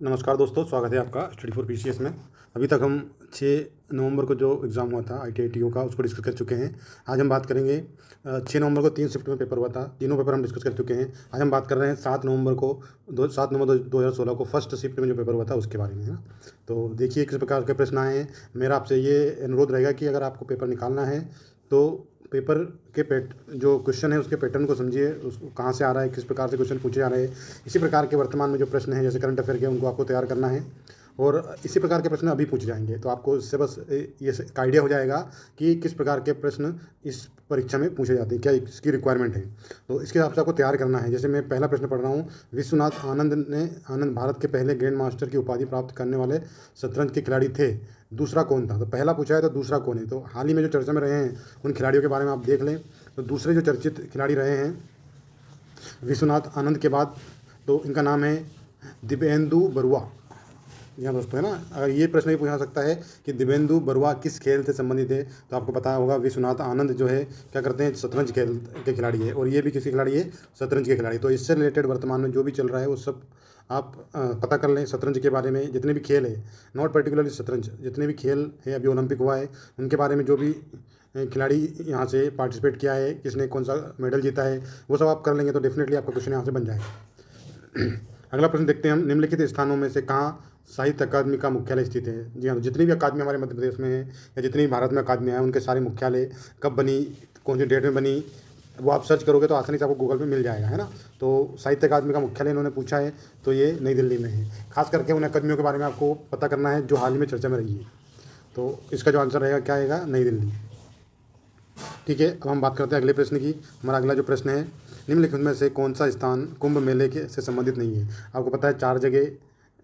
नमस्कार दोस्तों, स्वागत है आपका स्टडी फॉर पीसीएस में। अभी तक हम 6 नवंबर को जो एग्ज़ाम हुआ था IITO का, उसको डिस्कस कर चुके हैं। आज हम बात करेंगे 6 नवंबर को 3 शिफ्ट में पेपर हुआ था, तीनों पेपर हम डिस्कस कर चुके हैं। आज हम बात कर रहे हैं 7 नवंबर 2016 को फर्स्ट शिफ्ट में जो पेपर हुआ था उसके बारे में, है ना। तो देखिए किस प्रकार के प्रश्न आए हैं। मेरा आपसे ये अनुरोध रहेगा कि अगर आपको पेपर निकालना है तो पेपर के जो क्वेश्चन है उसके पैटर्न को समझिए, उसको कहाँ से आ रहा है, किस प्रकार से क्वेश्चन पूछे जा रहे हैं। इसी प्रकार के वर्तमान में जो प्रश्न हैं जैसे करंट अफेयर के, उनको आपको तैयार करना है और इसी प्रकार के प्रश्न अभी पूछे जाएंगे। तो आपको इससे बस ये एक आइडिया हो जाएगा कि किस प्रकार के प्रश्न इस परीक्षा में पूछे जाते हैं, क्या इसकी रिक्वायरमेंट है। तो इसके हिसाब से आपको तैयार करना है। जैसे मैं पहला प्रश्न पढ़ रहा हूँ। विश्वनाथ आनंद भारत के पहले ग्रैंड मास्टर की उपाधि प्राप्त करने वाले शतरंज के खिलाड़ी थे। दूसरा कौन था? तो पहला पूछा है तो दूसरा कौन है। तो हाल ही में जो चर्चा में रहे हैं उन खिलाड़ियों के बारे में आप देख लें। तो दूसरे जो चर्चित खिलाड़ी रहे हैं विश्वनाथ आनंद के बाद, तो इनका नाम है दिव्येंदु बरुआ। यहाँ दोस्तों, है ना, अगर ये प्रश्न भी पूछा सकता है कि दिव्येंदु बरुआ किस खेल से संबंधित है, तो आपको पता होगा विश्वनाथ आनंद जो है क्या करते हैं, शतरंज खेल के खिलाड़ी है। और ये भी किसी खिलाड़ी है, शतरंज के खिलाड़ी। तो इससे रिलेटेड वर्तमान में जो भी चल रहा है वो सब आप पता कर लें। शतरंज के बारे में जितने भी खेल है, नॉट पर्टिकुलरली शतरंज, जितने भी खेल है अभी ओलंपिक हुआ है उनके बारे में, जो भी खिलाड़ी यहाँ से पार्टिसिपेट किया है, किसने कौन सा मेडल जीता है, वो सब आप कर लेंगे तो डेफिनेटली आपका क्वेश्चन यहाँ से बन जाएगा। अगला प्रश्न देखते हैं हम। निम्नलिखित स्थानों में से कहाँ साहित्य अकादमी का मुख्यालय स्थित है? जी हाँ, तो जितनी भी अकादमी हमारे मध्य प्रदेश में है या जितनी भी भारत में अकादमियाँ हैं उनके सारे मुख्यालय कब बनी, कौन सी डेट में बनी, वो आप सर्च करोगे तो आसानी से आपको गूगल पे मिल जाएगा, है ना। तो साहित्य अकादमी का मुख्यालय इन्होंने पूछा है, तो ये नई दिल्ली में है। खास करके उन अकादमियों के बारे में आपको पता करना है जो हाल ही में चर्चा में रही है। तो इसका जो आंसर रहेगा क्या आएगा? नई दिल्ली। ठीक है, अब हम बात करते हैं अगले प्रश्न की। हमारा अगला जो प्रश्न है, निम्नलिखित में से कौन सा स्थान कुंभ मेले के से संबंधित नहीं है? आपको पता है 4 जगह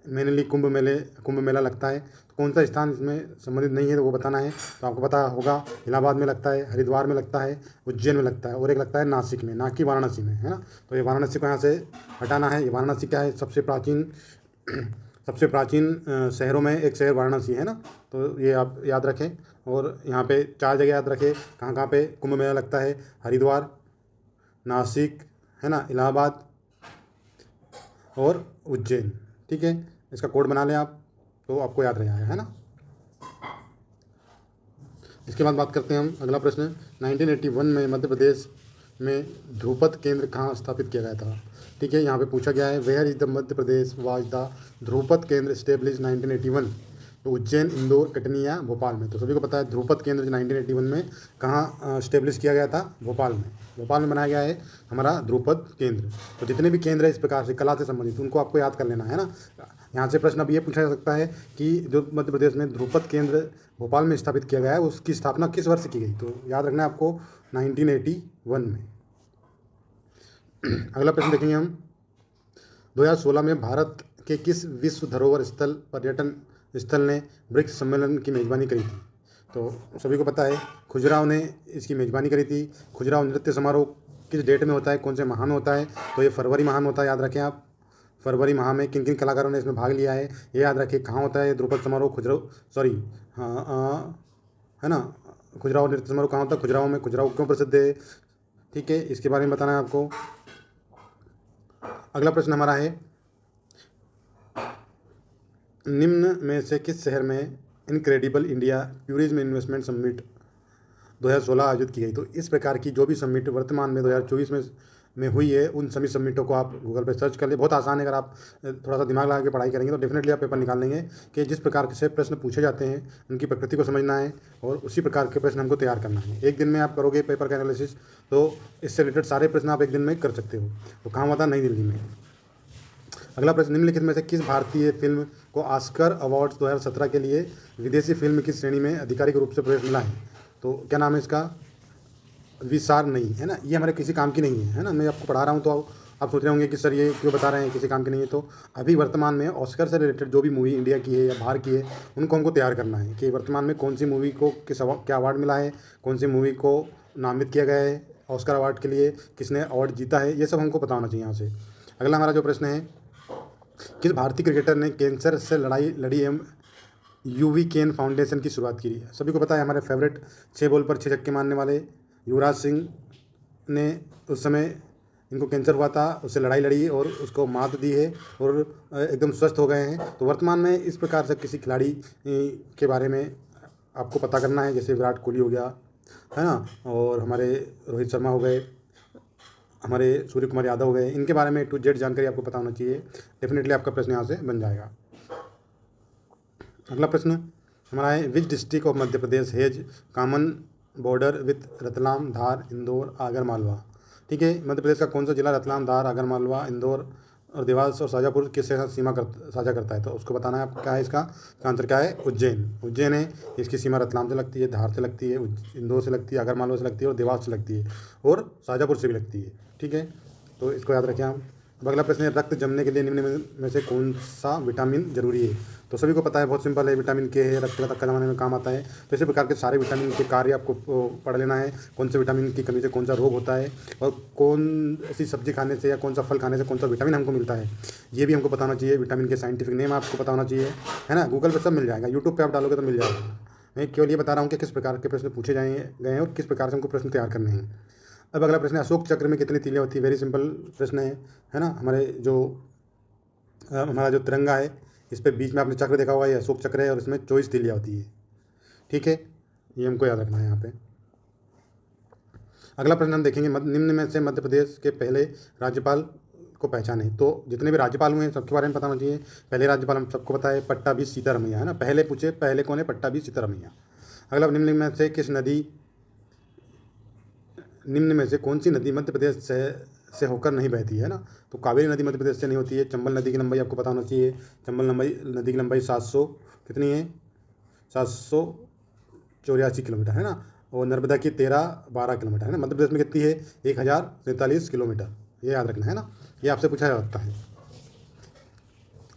मेनली कुंभ मेला लगता है। तो कौन सा स्थान इसमें संबंधित नहीं है तो वो बताना है। तो आपको पता होगा इलाहाबाद में लगता है, हरिद्वार में लगता है, उज्जैन में लगता है, और एक लगता है नासिक में, ना कि वाराणसी में, है ना। तो ये वाराणसी को यहाँ से हटाना है। ये वाराणसी क्या है? सबसे प्राचीन शहरों में एक शहर वाराणसी है ना। तो ये आप याद रखें। और यहाँ पे 4 जगह याद रखें कहाँ कहाँ पे कुंभ मेला लगता है। हरिद्वार, नासिक, है ना, इलाहाबाद और उज्जैन। ठीक है, इसका कोड बना लें आप तो आपको याद रह जाएगा, है ना। इसके बाद बात करते हैं हम अगला प्रश्न। 1981 में मध्य प्रदेश में ध्रुपद केंद्र कहाँ स्थापित किया गया था? ठीक है, यहाँ पे पूछा गया है where is the Madhya Pradesh was the Dhrupad Kendra establish 1981। तो उज्जैन, इंदौर, कटनी या भोपाल में। तो सभी को पता है ध्रुपद केंद्र 1981 में कहाँ स्टेब्लिश किया गया था? भोपाल में। भोपाल में बनाया गया है हमारा ध्रुपद केंद्र। तो जितने भी केंद्र है इस प्रकार से कला से संबंधित, उनको आपको याद कर लेना है ना। यहाँ से प्रश्न अब ये पूछा जा सकता है कि जो मध्य प्रदेश में ध्रुपद केंद्र भोपाल में स्थापित किया गया है उसकी स्थापना किस वर्ष की गई? तो याद रखना है आपको 1981 में। अगला प्रश्न देखेंगे हम। 2016 में भारत के किस विश्व धरोहर स्थल पर्यटन स्थल ने ब्रिक्स सम्मेलन की मेज़बानी करी थी? तो सभी को पता है खजुराहो ने इसकी मेज़बानी करी थी। खजुराहो नृत्य समारोह किस डेट में होता है, कौन से माह में होता है? तो ये फरवरी माह में होता है, याद रखें आप। फरवरी माह में किन किन कलाकारों ने इसमें भाग लिया है ये याद रखें। कहाँ होता है ध्रुपद समारोह? है ना, खजुराहो नृत्य समारोह कहाँ होता है? खजुराहो में। खजुराहो क्यों प्रसिद्ध है? ठीक है, इसके बारे में बताना है आपको। अगला प्रश्न हमारा है, निम्न में से किस शहर में incredible India tourism investment summit 2016 आयोजित की गई? तो इस प्रकार की जो भी समिट वर्तमान में 2024 में हुई है उन सभी समिटों को आप गूगल पे सर्च कर ले। बहुत आसान है, अगर आप थोड़ा सा दिमाग लगा के पढ़ाई करेंगे तो डेफिनेटली आप पेपर निकाल लेंगे। कि जिस प्रकार से प्रश्न पूछे जाते हैं उनकी प्रकृति को समझना है और उसी प्रकार के प्रश्न हमको तैयार करना है। एक दिन में आप करोगे पेपर का एनालिसिस तो इससे रिलेटेड सारे प्रश्न आप एक दिन में कर सकते हो। तो कहाँ हुआ था? नई दिल्ली में। अगला प्रश्न, निम्नलिखित में से किस भारतीय फिल्म को ऑस्कर अवार्ड्स 2017 के लिए विदेशी फिल्म की श्रेणी में आधिकारिक रूप से प्रवेश मिला है? तो क्या नाम है इसका? विसार नहीं, है ना। ये हमारे किसी काम की नहीं है ना। मैं आपको पढ़ा रहा हूँ तो आप सोच रहे होंगे कि सर ये क्यों बता रहे हैं, किसी काम की नहीं है। तो अभी वर्तमान में ऑस्कर से रिलेटेड जो भी मूवी इंडिया की है या बाहर की है उनको हमको तैयार करना है कि वर्तमान में कौन सी मूवी को क्या अवार्ड मिला है, कौन सी मूवी को नामित किया गया है ऑस्कर अवार्ड के लिए, किसने अवार्ड जीता है, ये सब हमको पता होना चाहिए यहाँ से। अगला हमारा जो प्रश्न है, किस भारतीय क्रिकेटर ने कैंसर से लड़ाई लड़ी एवं यूवी केन फाउंडेशन की शुरुआत की? सभी को पता है हमारे फेवरेट 6 बॉल पर 6 छक्के मारने वाले युवराज सिंह ने उस समय इनको कैंसर हुआ था, उससे लड़ाई लड़ी और उसको मात दी है और एकदम स्वस्थ हो गए हैं। तो वर्तमान में इस प्रकार से किसी खिलाड़ी के बारे में आपको पता करना है, जैसे विराट कोहली हो गया, है ना, और हमारे रोहित शर्मा हो गए, हमारे सूर्य कुमार यादव हो गए, इनके बारे में टू जेड जानकारी आपको पता होना चाहिए। डेफिनेटली आपका प्रश्न यहाँ से बन जाएगा। अगला प्रश्न हमारा है, which district of Madhya Pradesh has common border with Ratlam, Dhar, Indore, Agar Malwa. ठीक है, मध्य प्रदेश का कौन सा जिला रतलाम, धार, आगर मालवा, इंदौर और देवास और शाजापुर किसके साथ सीमा साझा करता है? तो उसको बताना है आप क्या है इसका आंसर क्या है, उज्जैन। उज्जैन है, इसकी सीमा रतलाम से लगती है, धार से लगती है, इंदौर से लगती है, आगर मालवा से लगती है और देवास से लगती है और शाजापुर से भी लगती है। ठीक है, तो इसको याद रखें आप। अब अगला प्रश्न है, रक्त जमने के लिए निम्न में से कौन सा विटामिन जरूरी है? तो सभी को पता है, बहुत सिंपल है, विटामिन के है, रक्त का थक्का जमाने में काम आता है। तो इसी प्रकार के सारे विटामिन के कार्य आपको पढ़ लेना है, कौन से विटामिन की कमी से कौन सा रोग होता है और कौन सी सब्जी खाने से या कौन सा फल खाने से कौन सा विटामिन हमको मिलता है, ये भी हमको बताना चाहिए। विटामिन के साइंटिफिक नेम आपको पता होना चाहिए, है ना। गूगल पर सब मिल जाएगा, यूट्यूब पर आप डालोगे तो मिल जाएगा। मैं केवल ये बता रहा हूँ कि किस प्रकार के प्रश्न पूछे गए हैं और किस प्रकार से हमको प्रश्न तैयार करने हैं। अब अगला प्रश्न है, अशोक चक्र में कितनी तीलियाँ होती है? वेरी सिंपल प्रश्न है ना। हमारे जो हमारा जो तिरंगा है, इस पर बीच में आपने चक्र देखा होगा, ये अशोक चक्र है और इसमें 24 तीलियाँ होती है। ठीक है, ये हमको याद रखना है यहाँ पे। अगला प्रश्न हम देखेंगे, निम्न में से मध्य प्रदेश के पहले राज्यपाल को पहचाने। तो जितने भी राज्यपाल हुए हैं सबके बारे में पता होना चाहिए। पहले राज्यपाल हम सबको पता है, पट्टाभी सीतारमैया, है ना। पहले पूछे, पहले कौन है? पट्टाभी सीतारमैया। अगला, निम्न में से कौन सी नदी मध्य प्रदेश से होकर नहीं बहती है ना? तो कावेरी नदी मध्य प्रदेश से नहीं होती है। चंबल नदी की लंबाई आपको पता होना चाहिए। चंबल नदी की लंबाई 700 कितनी है? 784 किलोमीटर, है ना। और नर्मदा की 1312 किलोमीटर, है ना। मध्य प्रदेश में कितनी है? 1043 किलोमीटर, ये याद रखना है ना, ये आपसे पूछा जा सकता है।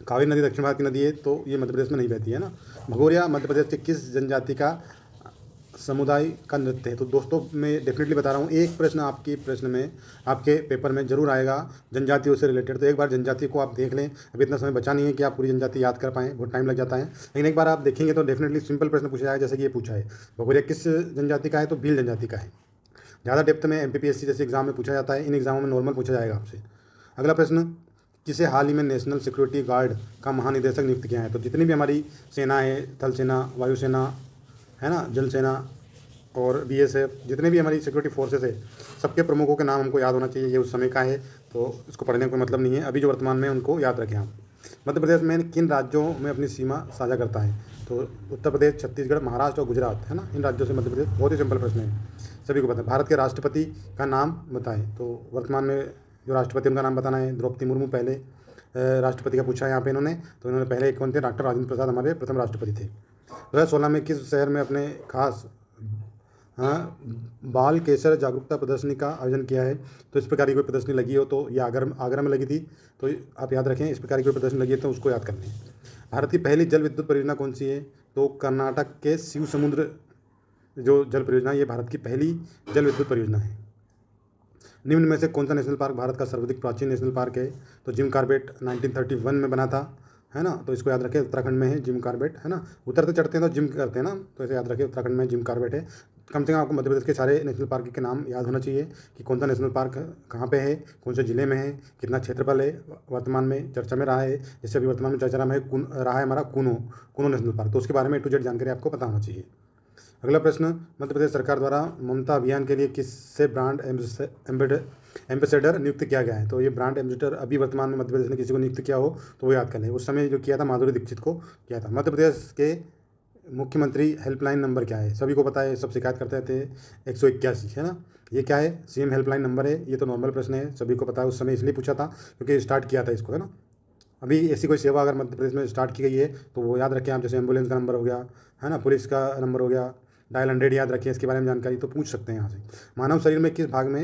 कावेरी नदी दक्षिण भारत की नदी है, तो ये मध्य प्रदेश में नहीं बहती है ना। भगोरिया मध्य प्रदेश के किस जनजाति का समुदाय का नृत्य है? तो दोस्तों मैं डेफिनेटली बता रहा हूँ, एक प्रश्न आपके पेपर में जरूर आएगा जनजातियों से रिलेटेड। तो एक बार जनजाति को आप देख लें, अभी इतना समय बचा नहीं है कि आप पूरी जनजाति याद कर पाएँ, बहुत टाइम लग जाता है। लेकिन एक बार आप देखेंगे तो डेफिनेटली सिंपल प्रश्न पूछा जाएगा, जैसे कि ये पूछा है, भगोरिया किस जनजाति का है? तो भील जनजाति का है। ज़्यादा डेप्थ में MPPSC जैसे एग्जाम में पूछा जाता है, इन एग्जामों में नॉर्मल पूछा जाएगा आपसे। अगला प्रश्न, जिसे हाल ही में नेशनल सिक्योरिटी गार्ड का महानिदेशक नियुक्त किया है? तो जितनी भी हमारी सेना है, थल सेना, वायुसेना, है ना, जल सेना और BSF, जितने भी हमारी सिक्योरिटी फोर्सेस है, सबके प्रमुखों के नाम हमको याद होना चाहिए। ये उस समय का है तो इसको पढ़ने का कोई मतलब नहीं है, अभी जो वर्तमान में उनको याद रखें आप। मध्य प्रदेश में किन राज्यों में अपनी सीमा साझा करता है? तो उत्तर प्रदेश, छत्तीसगढ़, महाराष्ट्र और गुजरात, है ना। इन राज्यों से मध्य प्रदेश, बहुत ही सिंपल प्रश्न है, सभी को पता है। भारत के राष्ट्रपति का नाम बताएं। तो वर्तमान में जो राष्ट्रपति उनका नाम बताना है, द्रौपदी मुर्मू पहले राष्ट्रपति का पूछा है यहाँ पे इन्होंने। तो इन्होंने पहले कौन थे? डॉक्टर राजेंद्र प्रसाद हमारे प्रथम राष्ट्रपति थे। 2016 में किस शहर में अपने खास बाल केसर जागरूकता प्रदर्शनी का आयोजन किया है? तो इस प्रकार की कोई प्रदर्शनी लगी हो तो ये आगरा में लगी थी, तो आप याद रखें, इस प्रकार की कोई प्रदर्शनी लगी है तो उसको याद करनी है। भारत की पहली जल विद्युत परियोजना कौन सी है? तो कर्नाटक के शिव समुद्र जो जल परियोजना, ये भारत की पहली जल विद्युत परियोजना है। निम्न में से कौन सा नेशनल पार्क भारत का सर्वाधिक प्राचीन नेशनल पार्क है? तो जिम कॉर्बेट 1931 में बना था, है ना। तो इसको याद रखें, उत्तराखंड में है जिम कॉर्बेट, है ना। उतरते चढ़ते हैं तो जिम करते हैं ना, तो इसे याद रखें, उत्तराखंड में जिम कॉर्बेट है। कम से कम आपको मध्य प्रदेश के सारे नेशनल पार्क के नाम याद होना चाहिए कि कौन सा नेशनल पार्क कहाँ पे है, कौन से ज़िले में है, कितना क्षेत्रफल है, वर्तमान में चर्चा में रहा है। जैसे अभी वर्तमान में चर्चा में रहा है हमारा कूनो नेशनल पार्क, तो उसके बारे में A to Z जानकारी आपको पता होना चाहिए। अगला प्रश्न, मध्य प्रदेश सरकार द्वारा ममता अभियान के लिए किससे ब्रांड एम्बेसडर नियुक्त किया गया है? तो ये ब्रांड एम्बेसडर अभी वर्तमान में मध्य प्रदेश ने किसी को नियुक्त किया हो तो वो याद कर लें। उस समय जो किया था माधुरी दीक्षित को किया था। मध्य प्रदेश के मुख्यमंत्री हेल्पलाइन नंबर क्या है? सभी को पता है, सब शिकायत करते थे, 181, है ना। ये क्या है? CM हेल्पलाइन नंबर है। ये तो नॉर्मल प्रश्न है, सभी को पता है, उस समय इसलिए पूछा था क्योंकि स्टार्ट किया था इसको, है ना। अभी ऐसी कोई सेवा अगर मध्य प्रदेश में स्टार्ट की गई है तो वो याद रखें आप, जैसे एम्बुलेंस का नंबर हो गया, है ना, पुलिस का नंबर हो गया, डायल 100 याद रखें, इसके बारे में जानकारी तो पूछ सकते हैं यहाँ से। मानव शरीर में किस भाग में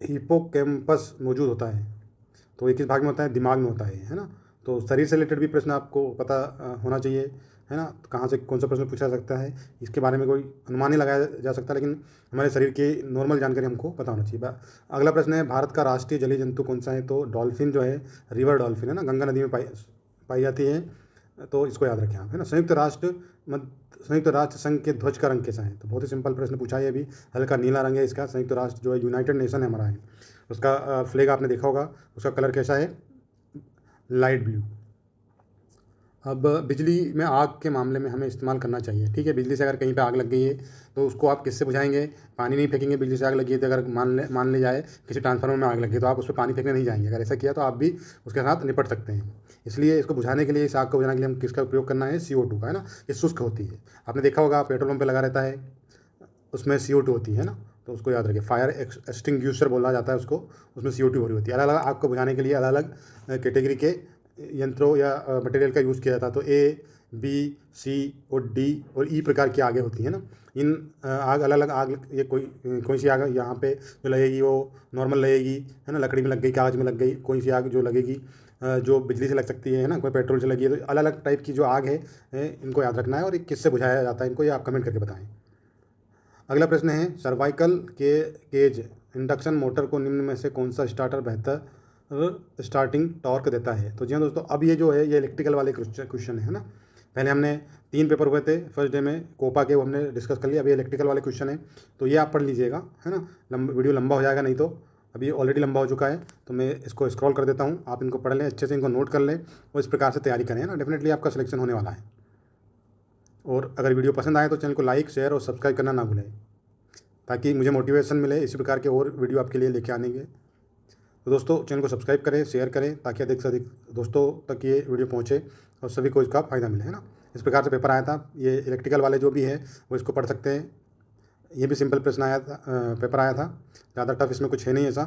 हिपोकैम्पस मौजूद होता है? तो ये किस भाग में होता है? दिमाग में होता है ना। तो शरीर से रिलेटेड भी प्रश्न आपको पता होना चाहिए, है ना। तो कहाँ से कौन सा प्रश्न पूछा जा सकता है, इसके बारे में कोई अनुमान नहीं लगाया जा सकता, लेकिन हमारे शरीर की नॉर्मल जानकारी हमको पता होना चाहिए। अगला प्रश्न है, भारत का राष्ट्रीय जलीय जंतु कौन सा है? तो डॉल्फिन जो है, रिवर डॉल्फिन, है ना, गंगा नदी में पाई जाती है। तो इसको याद रखें आप, है ना। संयुक्त राष्ट्र संघ के ध्वज का रंग कैसा है? तो बहुत ही सिंपल प्रश्न पूछा है अभी। हल्का नीला रंग है इसका। संयुक्त राष्ट्र जो है यूनाइटेड नेशन है हमारा है, उसका फ्लैग आपने देखा होगा, उसका कलर कैसा है? Light blue. अब बिजली में आग के मामले में हमें इस्तेमाल करना चाहिए, ठीक है। बिजली से अगर कहीं पे आग लग गई है तो उसको आप किससे बुझाएंगे? पानी नहीं फेंकेंगे। बिजली से आग लगी है तो अगर मान ले जाए किसी ट्रांसफार्मर में आग लगी है तो आप उस पर पानी फेंकने नहीं जाएंगे। अगर ऐसा किया तो आप भी उसके साथ निपट सकते हैं। इसलिए इसको बुझाने के लिए, इस आग को बुझाने के लिए हम किसका उपयोग करना है? CO2 का, है ना। ये शुष्क होती है। आपने देखा होगा पेट्रोल पंप पे लगा रहता है, उसमें CO2 होती है ना। तो उसको याद रखिए, फायर एक्सटिंग्विशर बोला जाता है उसको। उसमें CO2 भरी होती है। अलग अलग आग को बुझाने के लिए अलग अलग कैटेगरी के यंत्रों या मटेरियल का यूज़ किया जाता है। तो A, B, C और D और E प्रकार की आगे होती हैं ना। इन आग अलग अलग आग, ये कोई सी आग यहाँ पे जो लगेगी वो नॉर्मल लगेगी, है ना। लकड़ी में लग गई, कागज़ में लग गई। कोई सी आग जो लगेगी जो बिजली से लग सकती है ना। कोई पेट्रोल से लगी है। तो अलग अलग टाइप की जो आग है, इनको याद रखना है। और ये किससे बुझाया जाता है इनको, ये आप कमेंट करके बताएं। अगला प्रश्न है, सर्वाइकल के केज इंडक्शन मोटर को निम्न में से कौन सा स्टार्टर बेहतर स्टार्टिंग टॉर्क देता है? तो जी हाँ दोस्तों, अब ये जो है ये इलेक्ट्रिकल वाले क्वेश्चन है ना। पहले हमने 3 पेपर हुए थे फर्स्ट डे में कोपा के, वो हमने डिस्कस कर लिया। अभी इलेक्ट्रिकल वाले क्वेश्चन है, तो ये आप पढ़ लीजिएगा, है ना। वीडियो लंबा हो जाएगा नहीं तो। अभी ऑलरेडी लंबा हो चुका है, तो मैं इसको स्क्रॉल कर देता हूँ। आप इनको पढ़ लें अच्छे से, इनको नोट कर लें और इस प्रकार से तैयारी करें, है ना। डेफिनेटली आपका सिलेक्शन होने वाला है। और अगर वीडियो पसंद आए तो चैनल को लाइक, शेयर और सब्सक्राइब करना ना भूलें, ताकि मुझे मोटिवेशन मिले इसी प्रकार के और वीडियो आपके लिए लेके आने के। तो दोस्तों चैनल को सब्सक्राइब करें, शेयर करें, ताकि अधिक से अधिक दोस्तों तक ये वीडियो पहुंचे और सभी को इसका फ़ायदा मिले, है ना। इस प्रकार से पेपर आया था। ये इलेक्ट्रिकल वाले जो भी है वो इसको पढ़ सकते हैं। ये भी सिंपल प्रश्न आया था, पेपर आया था। ज़्यादा टफ इसमें कुछ है नहीं ऐसा।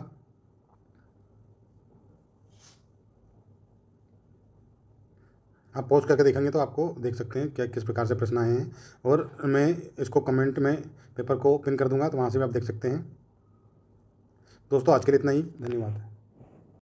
आप पॉज करके देखेंगे तो आपको देख सकते हैं क्या किस प्रकार से प्रश्न आए हैं। और मैं इसको कमेंट में पेपर को पिन कर दूंगा, तो वहाँ से भी आप देख सकते हैं। दोस्तों आज के लिए इतना ही, धन्यवाद।